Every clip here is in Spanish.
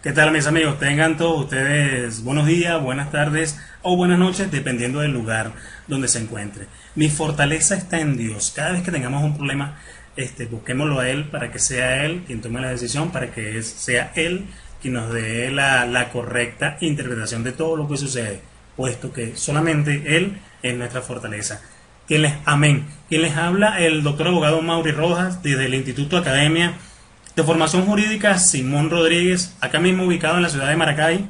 ¿Qué tal, mis amigos? Tengan todos ustedes buenos días, buenas tardes o buenas noches, dependiendo del lugar donde se encuentre. Mi fortaleza está en Dios. Cada vez que tengamos un problema, busquémoslo a Él para que sea Él quien tome la decisión, para que sea Él quien nos dé la correcta interpretación de todo lo que sucede, puesto que solamente Él es nuestra fortaleza. Amén. Quien les habla, el doctor abogado Mauri Rojas, desde el Instituto Academia de Formación Jurídica Simón Rodríguez, acá mismo ubicado en la ciudad de Maracay,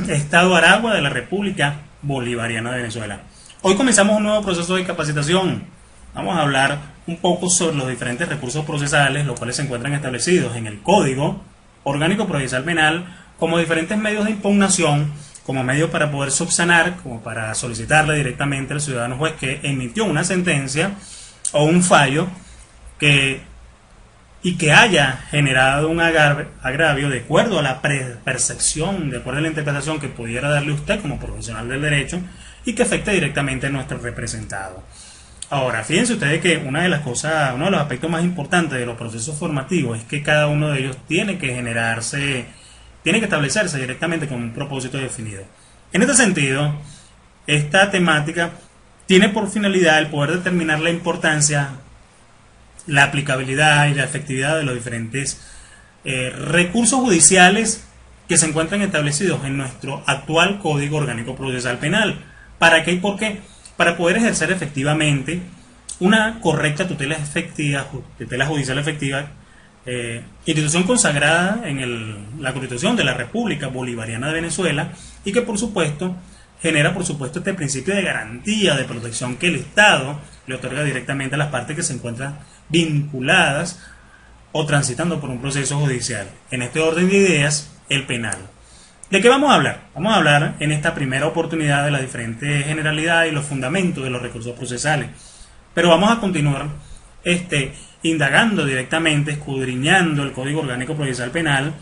Estado Aragua de la República Bolivariana de Venezuela. Hoy comenzamos un nuevo proceso de capacitación. Vamos a hablar un poco sobre los diferentes recursos procesales, los cuales se encuentran establecidos en el Código Orgánico Procesal Penal como diferentes medios de impugnación, como medio para poder subsanar, como para solicitarle directamente al ciudadano juez que emitió una sentencia o un fallo que haya generado un agravio de acuerdo a la percepción, de acuerdo a la interpretación que pudiera darle usted como profesional del derecho y que afecte directamente a nuestro representado. Ahora, fíjense ustedes que uno de los aspectos más importantes de los procesos formativos es que cada uno de ellos tiene que establecerse directamente con un propósito definido. En este sentido, esta temática tiene por finalidad el poder determinar la importancia, la aplicabilidad y la efectividad de los diferentes recursos judiciales que se encuentran establecidos en nuestro actual Código Orgánico Procesal Penal. ¿Para qué y por qué? Para poder ejercer efectivamente una correcta tutela judicial efectiva, institución consagrada en la Constitución de la República Bolivariana de Venezuela y que por supuesto genera este principio de garantía de protección que el Estado le otorga directamente a las partes que se encuentran vinculadas o transitando por un proceso judicial. En este orden de ideas, el penal. ¿De qué vamos a hablar? Vamos a hablar en esta primera oportunidad de las diferentes generalidades y los fundamentos de los recursos procesales. Pero vamos a continuar indagando directamente, escudriñando el Código Orgánico Procesal Penal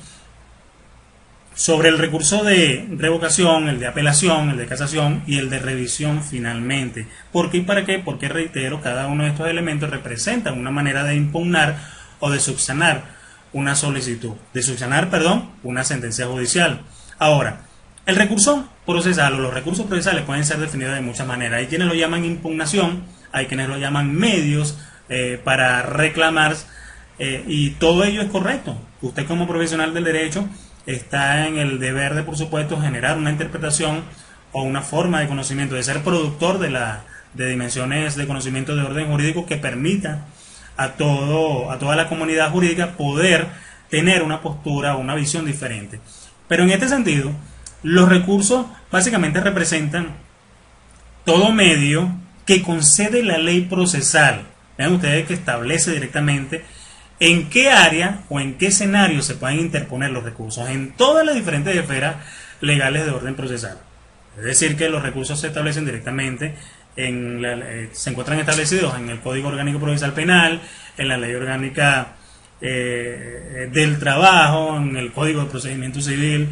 sobre el recurso de revocación, el de apelación, el de casación y el de revisión finalmente. ¿Por qué y para qué? Porque, reitero, cada uno de estos elementos representa una manera de impugnar o de subsanar una solicitud, una sentencia judicial. Ahora, el recurso procesal o los recursos procesales pueden ser definidos de muchas maneras. Hay quienes lo llaman impugnación, hay quienes lo llaman medios para reclamar y todo ello es correcto. Usted como profesional del derecho está en el deber de, por supuesto, generar una interpretación o una forma de conocimiento, de ser productor de dimensiones de conocimiento de orden jurídico que permita a toda la comunidad jurídica poder tener una postura o una visión diferente. Pero en este sentido, los recursos básicamente representan todo medio que concede la ley procesal. Vean ustedes que establece directamente en qué área o en qué escenario se pueden interponer los recursos en todas las diferentes esferas legales de orden procesal. Es decir, que los recursos se establecen directamente se encuentran establecidos en el Código Orgánico Procesal Penal, en la Ley Orgánica del Trabajo, en el Código de Procedimiento Civil,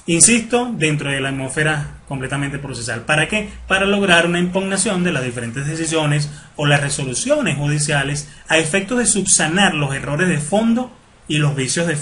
insisto, dentro de la atmósfera completamente procesal. ¿Para qué? Para lograr una impugnación de las diferentes decisiones o las resoluciones judiciales a efectos de subsanar los errores de fondo y los vicios de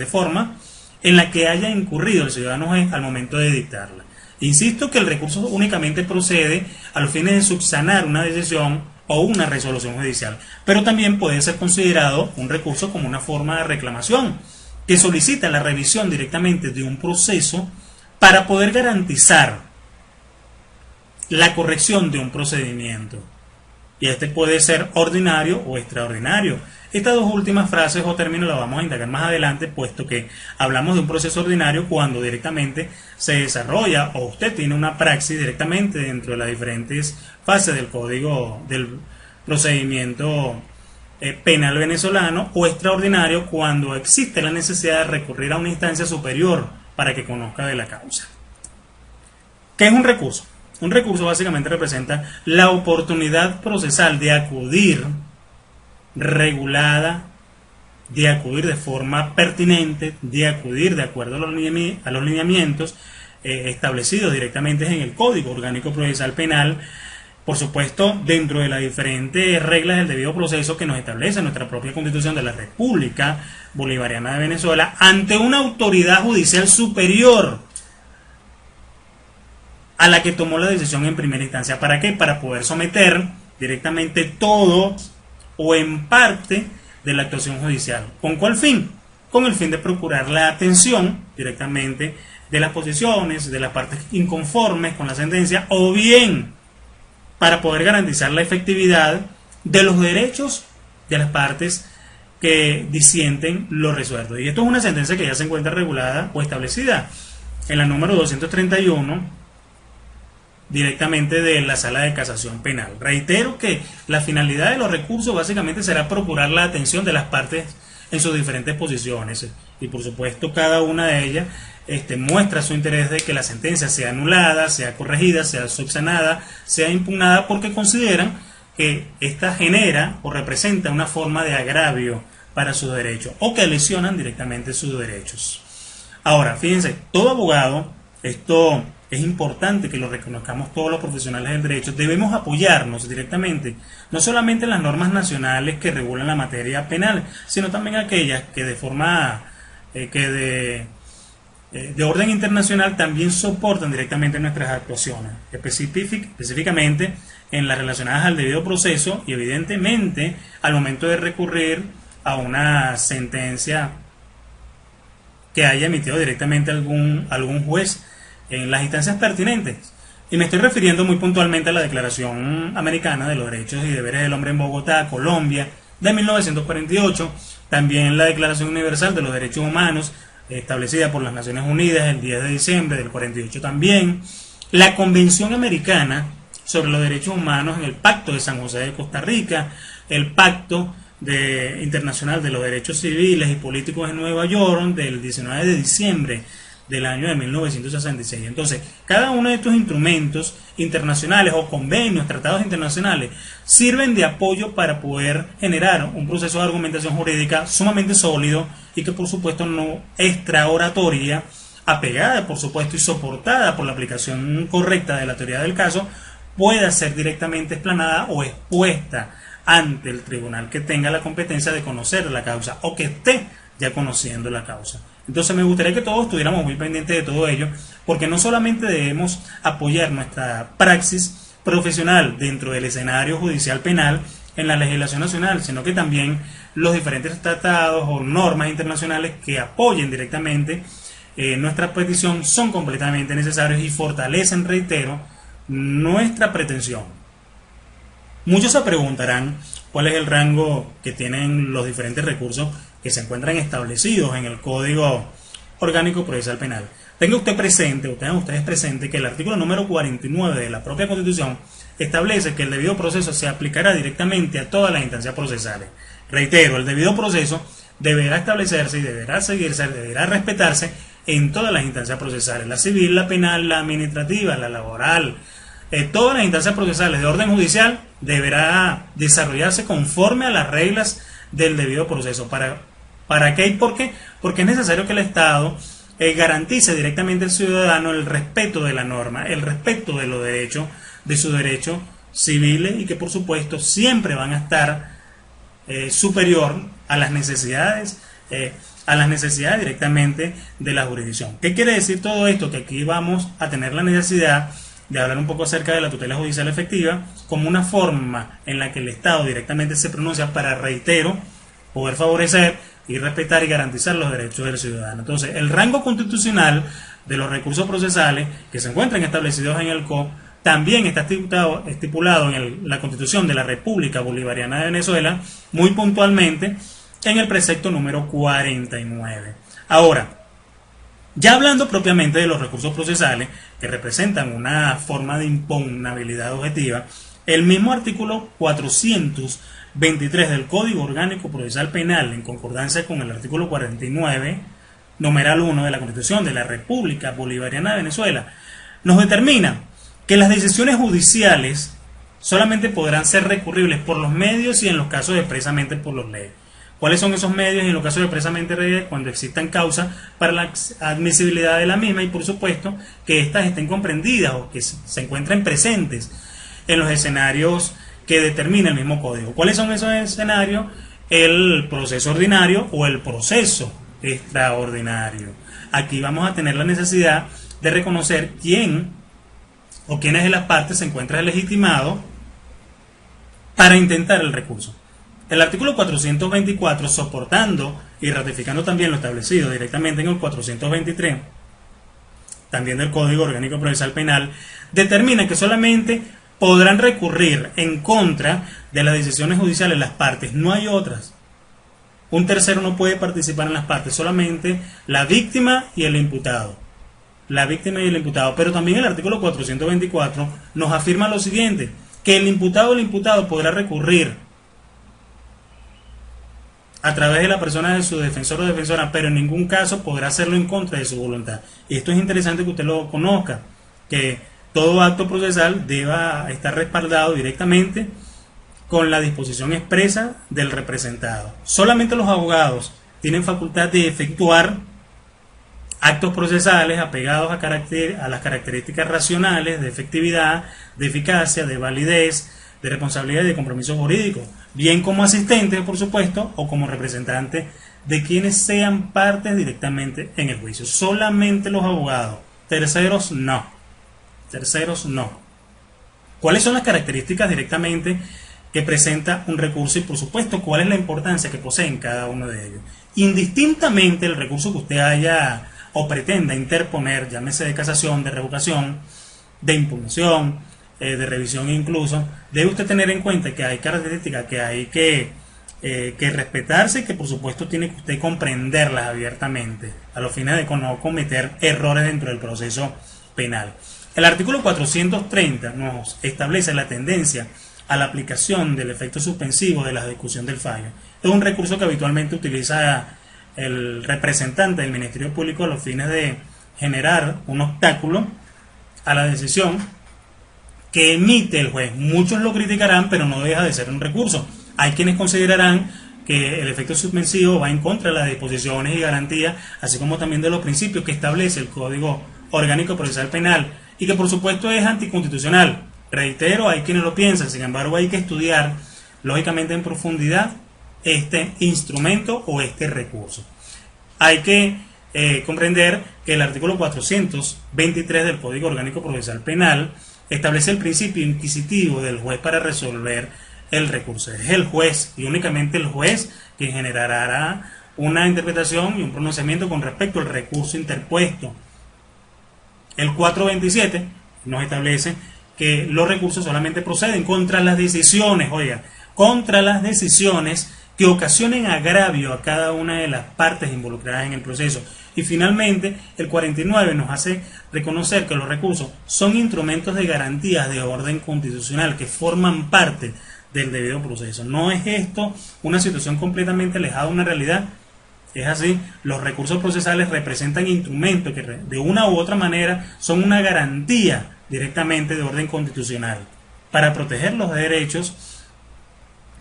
forma en la que haya incurrido el ciudadano juez al momento de dictarla. Insisto que el recurso únicamente procede a los fines de subsanar una decisión o una resolución judicial, pero también puede ser considerado un recurso como una forma de reclamación que solicita la revisión directamente de un proceso para poder garantizar la corrección de un procedimiento. Y puede ser ordinario o extraordinario. Estas dos últimas frases o términos las vamos a indagar más adelante, puesto que hablamos de un proceso ordinario cuando directamente se desarrolla o usted tiene una praxis directamente dentro de las diferentes fases del código del procedimiento penal venezolano, o extraordinario cuando existe la necesidad de recurrir a una instancia superior para que conozca de la causa. ¿Qué es un recurso? Un recurso básicamente representa la oportunidad procesal de acudir regulada, de acudir de forma pertinente, de acudir de acuerdo a los lineamientos establecidos directamente en el Código Orgánico Procesal Penal por supuesto, dentro de las diferentes reglas del debido proceso que nos establece nuestra propia Constitución de la República Bolivariana de Venezuela, ante una autoridad judicial superior a la que tomó la decisión en primera instancia. ¿Para qué? Para poder someter directamente todo o en parte de la actuación judicial. ¿Con cuál fin? Con el fin de procurar la atención directamente de las posiciones, de las partes inconformes con la sentencia, o bien para poder garantizar la efectividad de los derechos de las partes que disienten lo resuelto. Y esto es una sentencia que ya se encuentra regulada o establecida en la número 231 directamente de la Sala de Casación Penal. Reitero que la finalidad de los recursos básicamente será procurar la atención de las partes en sus diferentes posiciones, y por supuesto cada una de ellas muestra su interés de que la sentencia sea anulada, sea corregida, sea subsanada, sea impugnada, porque consideran que ésta genera o representa una forma de agravio para sus derechos, o que lesionan directamente sus derechos. Ahora, fíjense, todo abogado, esto es importante que lo reconozcamos todos los profesionales del derecho, debemos apoyarnos directamente, no solamente en las normas nacionales que regulan la materia penal, sino también aquellas que de forma de orden internacional también soportan directamente nuestras actuaciones, específicamente en las relacionadas al debido proceso y evidentemente al momento de recurrir a una sentencia que haya emitido directamente algún juez en las instancias pertinentes. Y me estoy refiriendo muy puntualmente a la Declaración Americana de los Derechos y Deberes del Hombre en Bogotá, Colombia, de 1948, también la Declaración Universal de los Derechos Humanos, establecida por las Naciones Unidas el 10 de diciembre del 48 también, la Convención Americana sobre los Derechos Humanos en el Pacto de San José de Costa Rica, el Pacto Internacional de los Derechos Civiles y Políticos en Nueva York del 19 de diciembre del año de 1966. Entonces, cada uno de estos instrumentos internacionales o convenios, tratados internacionales, sirven de apoyo para poder generar un proceso de argumentación jurídica sumamente sólido y que por supuesto no extraoratoria, apegada por supuesto y soportada por la aplicación correcta de la teoría del caso, pueda ser directamente explanada o expuesta ante el tribunal que tenga la competencia de conocer la causa o que esté ya conociendo la causa. Entonces me gustaría que todos estuviéramos muy pendientes de todo ello, porque no solamente debemos apoyar nuestra praxis profesional dentro del escenario judicial penal en la legislación nacional, sino que también los diferentes tratados o normas internacionales que apoyen directamente nuestra petición son completamente necesarios y fortalecen, reitero, nuestra pretensión. Muchos se preguntarán cuál es el rango que tienen los diferentes recursos que se encuentran establecidos en el Código Orgánico Procesal Penal. Tenga usted presente, o tengan ustedes presente, que el artículo número 49 de la propia Constitución establece que el debido proceso se aplicará directamente a todas las instancias procesales. Reitero, el debido proceso deberá establecerse y deberá seguirse, deberá respetarse en todas las instancias procesales, la civil, la penal, la administrativa, la laboral. Todas las instancias procesales de orden judicial deberá desarrollarse conforme a las reglas del debido proceso. ¿Para qué y por qué? Porque es necesario que el Estado garantice directamente al ciudadano el respeto de la norma, el respeto de los derechos, de sus derechos civiles, y que por supuesto siempre van a estar superior a las necesidades directamente de la jurisdicción. ¿Qué quiere decir todo esto? Que aquí vamos a tener la necesidad de hablar un poco acerca de la tutela judicial efectiva como una forma en la que el Estado directamente se pronuncia para, reitero, poder favorecer y respetar y garantizar los derechos del ciudadano. Entonces, el rango constitucional de los recursos procesales que se encuentran establecidos en el CO también está estipulado en la Constitución de la República Bolivariana de Venezuela, muy puntualmente en el precepto número 49. Ahora, ya hablando propiamente de los recursos procesales que representan una forma de impugnabilidad objetiva, el mismo artículo 423 del Código Orgánico Procesal Penal, en concordancia con el artículo 49, numeral 1 de la Constitución de la República Bolivariana de Venezuela, nos determina que las decisiones judiciales solamente podrán ser recurribles por los medios y en los casos expresamente por los leyes. ¿Cuáles son esos medios? Y en los casos expresamente leyes, cuando existan causas para la admisibilidad de la misma y por supuesto que éstas estén comprendidas o que se encuentren presentes en los escenarios que determina el mismo código. ¿Cuáles son esos escenarios? El proceso ordinario o el proceso extraordinario. Aquí vamos a tener la necesidad de reconocer quién o quiénes de las partes se encuentra legitimado para intentar el recurso. El artículo 424, soportando y ratificando también lo establecido directamente en el 423, también del Código Orgánico Procesal Penal, determina que solamente podrán recurrir en contra de las decisiones judiciales las partes, no hay otras. Un tercero no puede participar en las partes, solamente la víctima y el imputado. La víctima y el imputado. Pero también el artículo 424 nos afirma lo siguiente, que el imputado o el imputado podrá recurrir a través de la persona de su defensor o defensora, pero en ningún caso podrá hacerlo en contra de su voluntad. Y esto es interesante que usted lo conozca, que todo acto procesal deba estar respaldado directamente con la disposición expresa del representado. Solamente los abogados tienen facultad de efectuar actos procesales apegados a las características racionales de efectividad, de eficacia, de validez, de responsabilidad y de compromiso jurídico, bien como asistentes, por supuesto, o como representantes de quienes sean partes directamente en el juicio. Solamente los abogados, terceros no. Terceros no. ¿Cuáles son las características directamente que presenta un recurso y, por supuesto, cuál es la importancia que poseen cada uno de ellos? Indistintamente el recurso que usted haya o pretenda interponer, llámese de casación, de revocación, de impugnación, de revisión incluso, debe usted tener en cuenta que hay características que hay que respetarse y que por supuesto tiene que usted comprenderlas abiertamente a los fines de no cometer errores dentro del proceso penal. El artículo 430 nos establece la tendencia a la aplicación del efecto suspensivo de la ejecución del fallo. Es un recurso que habitualmente utiliza el representante del Ministerio Público a los fines de generar un obstáculo a la decisión que emite el juez. Muchos lo criticarán, pero no deja de ser un recurso. Hay quienes considerarán que el efecto suspensivo va en contra de las disposiciones y garantías, así como también de los principios que establece el Código Orgánico Procesal Penal, y que por supuesto es anticonstitucional. Reitero, hay quienes lo piensan, sin embargo hay que estudiar lógicamente en profundidad este instrumento o este recurso. Hay que comprender que el artículo 423 del Código Orgánico Procesal Penal establece el principio inquisitivo del juez para resolver el recurso. Es el juez y únicamente el juez quien generará una interpretación y un pronunciamiento con respecto al recurso interpuesto. El 427 nos establece que los recursos solamente proceden contra las decisiones, contra las decisiones que ocasionen agravio a cada una de las partes involucradas en el proceso. Y finalmente, el 49 nos hace reconocer que los recursos son instrumentos de garantías de orden constitucional que forman parte del debido proceso. No es esto una situación completamente alejada de una realidad. Es así, los recursos procesales representan instrumentos que de una u otra manera son una garantía directamente de orden constitucional para proteger los derechos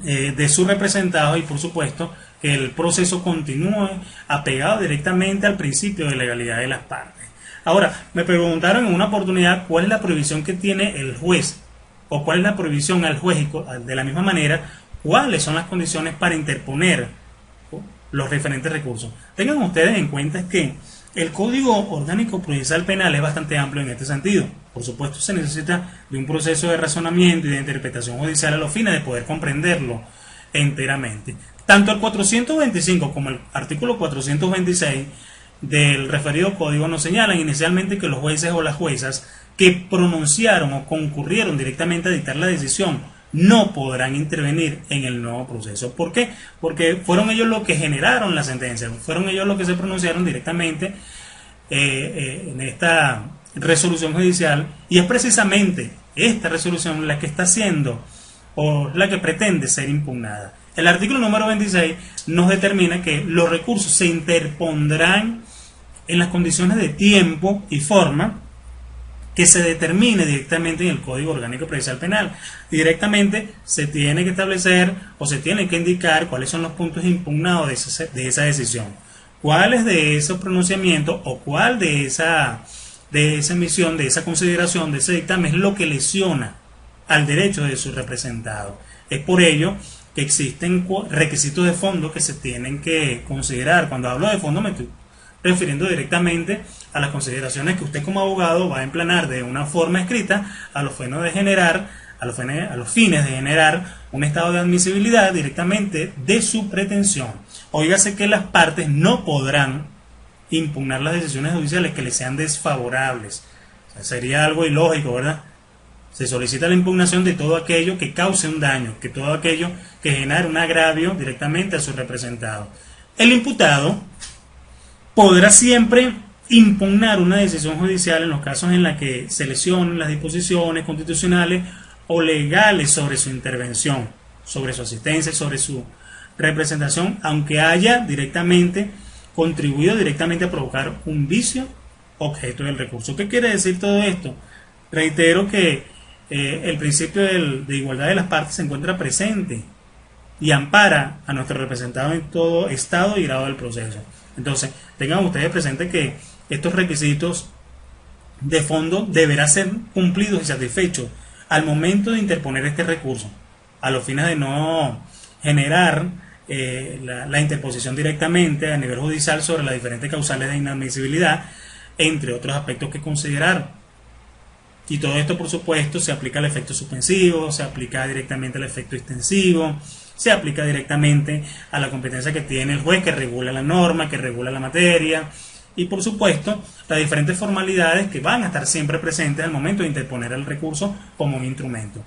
de sus representados y por supuesto que el proceso continúe apegado directamente al principio de legalidad de las partes. Ahora, me preguntaron en una oportunidad cuál es la prohibición que tiene el juez o cuál es la prohibición al juez y de la misma manera cuáles son las condiciones para interponer los diferentes recursos. Tengan ustedes en cuenta que el Código Orgánico Procesal Penal es bastante amplio en este sentido. Por supuesto, se necesita de un proceso de razonamiento y de interpretación judicial a los fines de poder comprenderlo enteramente. Tanto el 425 como el artículo 426 del referido código nos señalan inicialmente que los jueces o las juezas que pronunciaron o concurrieron directamente a dictar la decisión no podrán intervenir en el nuevo proceso. ¿Por qué? Porque fueron ellos los que generaron la sentencia, fueron ellos los que se pronunciaron directamente en esta resolución judicial, y es precisamente esta resolución la que está siendo o la que pretende ser impugnada. El artículo número 26 nos determina que los recursos se interpondrán en las condiciones de tiempo y forma que se determine directamente en el Código Orgánico Procesal Penal. Directamente se tiene que establecer o se tiene que indicar cuáles son los puntos impugnados de esa decisión, cuáles de esos pronunciamientos o cuál de esa emisión, de esa consideración, de ese dictamen es lo que lesiona al derecho de su representado. Es por ello que existen requisitos de fondo que se tienen que considerar. Cuando hablo de fondo me estoy refiriendo directamente a las consideraciones que usted como abogado va a emplanar de una forma escrita a los fines de generar, a los fines de generar un estado de admisibilidad directamente de su pretensión. Óigase que las partes no podrán impugnar las decisiones judiciales que les sean desfavorables. O sea, sería algo ilógico, ¿verdad? Se solicita la impugnación de todo aquello que cause un daño, que todo aquello que genere un agravio directamente a su representado. El imputado podrá siempre impugnar una decisión judicial en los casos en los que se lesionen las disposiciones constitucionales o legales sobre su intervención, sobre su asistencia, sobre su representación, aunque haya directamente contribuido directamente a provocar un vicio objeto del recurso. ¿Qué quiere decir todo esto? Reitero que el principio de igualdad de las partes se encuentra presente y ampara a nuestro representado en todo estado y grado del proceso. Entonces, tengan ustedes presente que estos requisitos de fondo deberán ser cumplidos y satisfechos al momento de interponer este recurso, a los fines de no generar la interposición directamente a nivel judicial sobre las diferentes causales de inadmisibilidad, entre otros aspectos que considerar. Y todo esto, por supuesto, se aplica al efecto suspensivo, se aplica directamente al efecto extensivo, se aplica directamente a la competencia que tiene el juez que regula la norma, que regula la materia, y por supuesto las diferentes formalidades que van a estar siempre presentes al momento de interponer el recurso como un instrumento.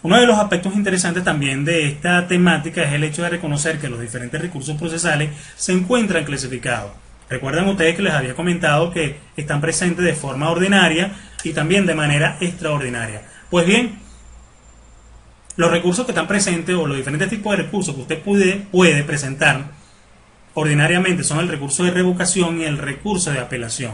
Uno de los aspectos interesantes también de esta temática es el hecho de reconocer que los diferentes recursos procesales se encuentran clasificados. Recuerdan ustedes que les había comentado que están presentes de forma ordinaria y también de manera extraordinaria. Pues bien, los recursos que están presentes o los diferentes tipos de recursos que usted puede presentar ordinariamente son el recurso de revocación y el recurso de apelación.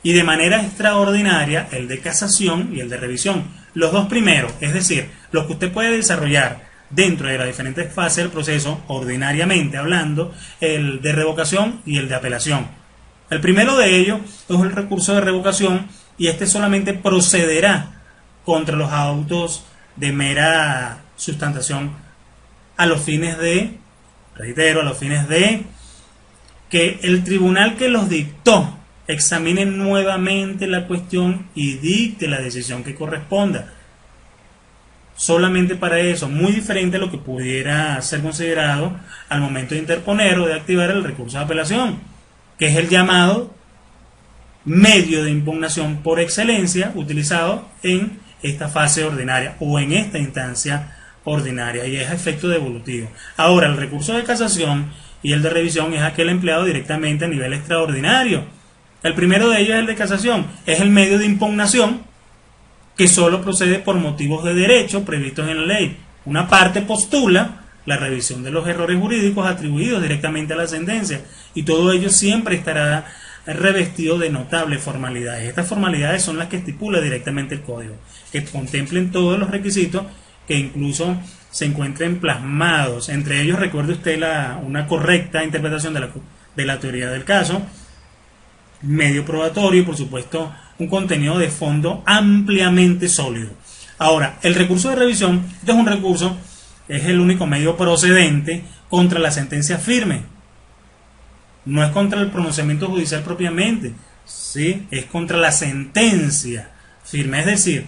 Y de manera extraordinaria el de casación y el de revisión. Los dos primeros, es decir, los que usted puede desarrollar dentro de las diferentes fases del proceso, ordinariamente hablando, el de revocación y el de apelación. El primero de ellos es el recurso de revocación y este solamente procederá contra los autos de mera sustantación a los fines de, reitero, a los fines de que el tribunal que los dictó examine nuevamente la cuestión y dicte la decisión que corresponda. Solamente para eso, muy diferente a lo que pudiera ser considerado al momento de interponer o de activar el recurso de apelación, que es el llamado medio de impugnación por excelencia utilizado en esta fase ordinaria o en esta instancia ordinaria y es a efecto devolutivo. Ahora, el recurso de casación y el de revisión es aquel empleado directamente a nivel extraordinario. El primero de ellos es el de casación, es el medio de impugnación que solo procede por motivos de derecho previstos en la ley. Una parte postula la revisión de los errores jurídicos atribuidos directamente a la sentencia y todo ello siempre estará revestido de notables formalidades. Estas formalidades son las que estipula directamente el código, que contemplen todos los requisitos que incluso se encuentren plasmados. Entre ellos, recuerde usted una correcta interpretación de la teoría del caso, medio probatorio y por supuesto un contenido de fondo ampliamente sólido. Ahora, el recurso de revisión es un recurso, es el único medio procedente contra la sentencia firme. No es contra el pronunciamiento judicial propiamente, ¿sí? Es contra la sentencia firme, es decir,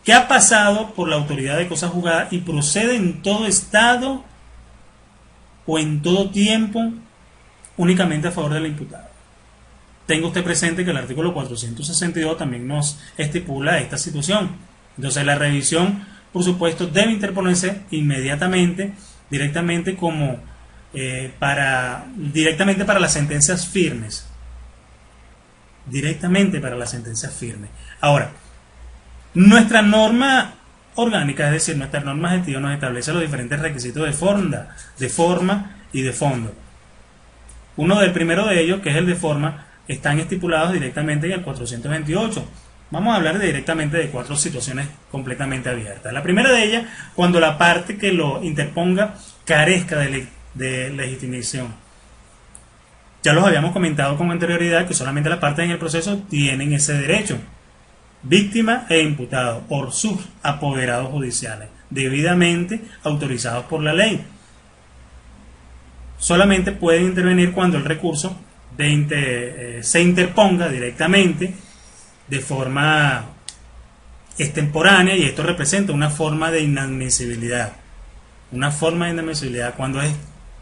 que ha pasado por la autoridad de cosas juzgadas y procede en todo estado o en todo tiempo únicamente a favor del imputado. Tenga usted presente que el artículo 462 también nos estipula esta situación. Entonces la revisión, por supuesto, debe interponerse inmediatamente, directamente directamente para las sentencias firmes. Directamente para las sentencias firmes. Ahora, nuestra norma orgánica, es decir, nuestra norma adjetiva nos establece los diferentes requisitos de forma y de fondo. Uno del primero de ellos, que es el de forma, están estipulados directamente en el 428. Vamos a hablar directamente de 4 situaciones completamente abiertas. La primera de ellas, cuando la parte que lo interponga carezca de legitimación. Ya los habíamos comentado con anterioridad que solamente las partes en el proceso tienen ese derecho. víctima e imputado por sus apoderados judiciales, debidamente autorizados por la ley. Solamente pueden intervenir cuando el recurso se interponga directamente de forma extemporánea, y esto representa una forma de inadmisibilidad. Una forma de inadmisibilidad cuando es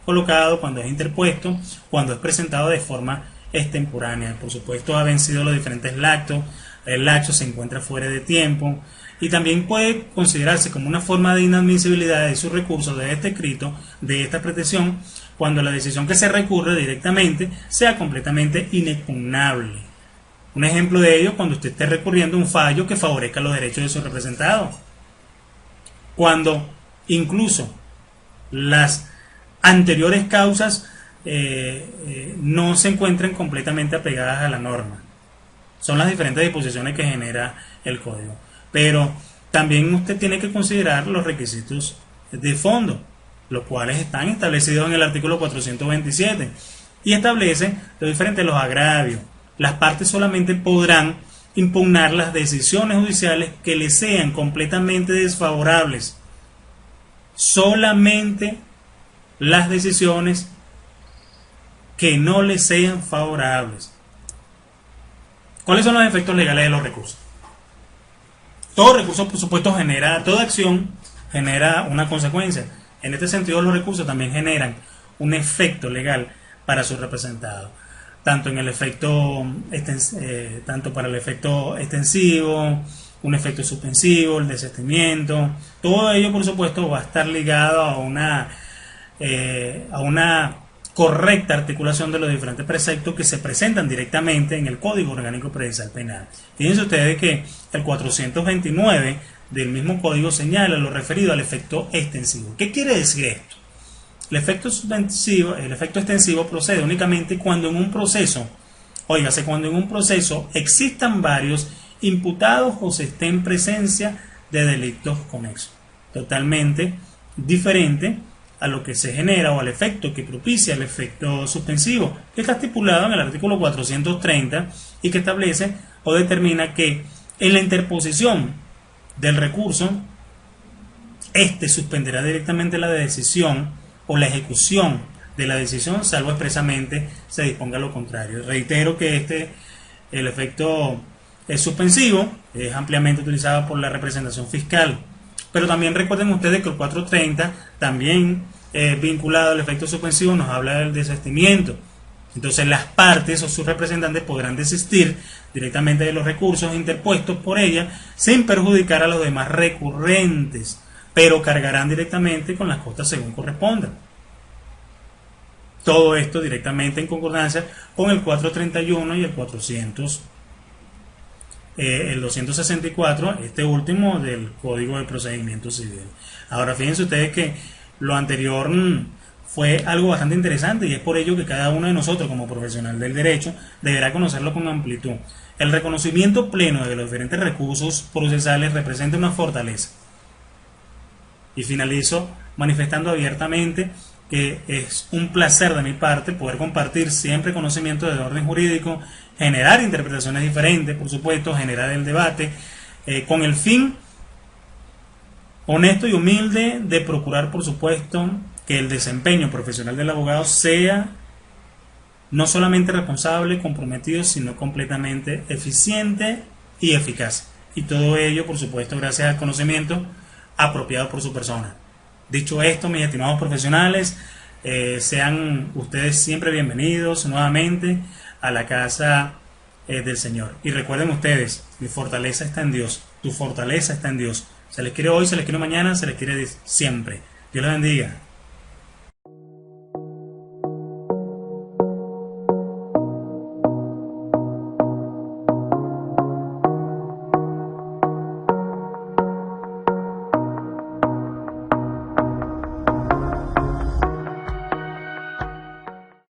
colocado, cuando es interpuesto, cuando es presentado de forma extemporánea. Por supuesto, ha vencido los diferentes lactos, el lacto se encuentra fuera de tiempo, y también puede considerarse como una forma de inadmisibilidad de su recurso, de este escrito, de esta pretensión, cuando la decisión que se recurre directamente sea completamente inexpugnable. Un ejemplo de ello, cuando usted esté recurriendo a un fallo que favorezca los derechos de su representado. Cuando incluso las anteriores causas no se encuentren completamente apegadas a la norma. Son las diferentes disposiciones que genera el código. Pero también usted tiene que considerar los requisitos de fondo, los cuales están establecidos en el artículo 427, y establece los agravios. Las partes solamente podrán impugnar las decisiones judiciales que les sean completamente desfavorables. Solamente las decisiones que no les sean favorables. ¿Cuáles son los efectos legales de los recursos? Todo recurso, por supuesto, toda acción genera una consecuencia. En este sentido, los recursos también generan un efecto legal para su representado, tanto para el efecto extensivo, un efecto suspensivo, el desistimiento. Todo ello, por supuesto, va a estar ligado a una correcta articulación de los diferentes preceptos que se presentan directamente en el Código Orgánico Procesal Penal. Fíjense ustedes que el 429 del mismo código señala lo referido al efecto extensivo. ¿Qué quiere decir esto? El efecto extensivo procede únicamente cuando en un proceso, existan varios imputados o se esté en presencia de delitos conexos. Totalmente diferente a lo que se genera o al efecto que propicia el efecto suspensivo, que está estipulado en el artículo 430 y que establece o determina que en la interposición del recurso, este suspenderá directamente la decisión o la ejecución de la decisión, salvo expresamente se disponga lo contrario. Reitero que el efecto suspensivo es ampliamente utilizado por la representación fiscal. Pero también recuerden ustedes que el 430, también vinculado al efecto suspensivo, nos habla del desistimiento. Entonces las partes o sus representantes podrán desistir directamente de los recursos interpuestos por ella sin perjudicar a los demás recurrentes, pero cargarán directamente con las costas según correspondan. Todo esto directamente en concordancia con el 431 y el 264, este último del Código de Procedimiento Civil. Ahora fíjense ustedes que lo anterior fue algo bastante interesante, y es por ello que cada uno de nosotros como profesional del derecho deberá conocerlo con amplitud. El reconocimiento pleno de los diferentes recursos procesales representa una fortaleza. Y finalizo manifestando abiertamente que es un placer de mi parte poder compartir siempre conocimiento de orden jurídico, generar interpretaciones diferentes, por supuesto, generar el debate, con el fin honesto y humilde de procurar, por supuesto, que el desempeño profesional del abogado sea no solamente responsable, comprometido, sino completamente eficiente y eficaz. Y todo ello, por supuesto, gracias al conocimiento apropiado por su persona. Dicho esto, mis estimados profesionales, sean ustedes siempre bienvenidos nuevamente a la casa del Señor. Y recuerden ustedes, mi fortaleza está en Dios, tu fortaleza está en Dios. Se les quiere hoy, se les quiere mañana, se les quiere siempre. Dios les bendiga.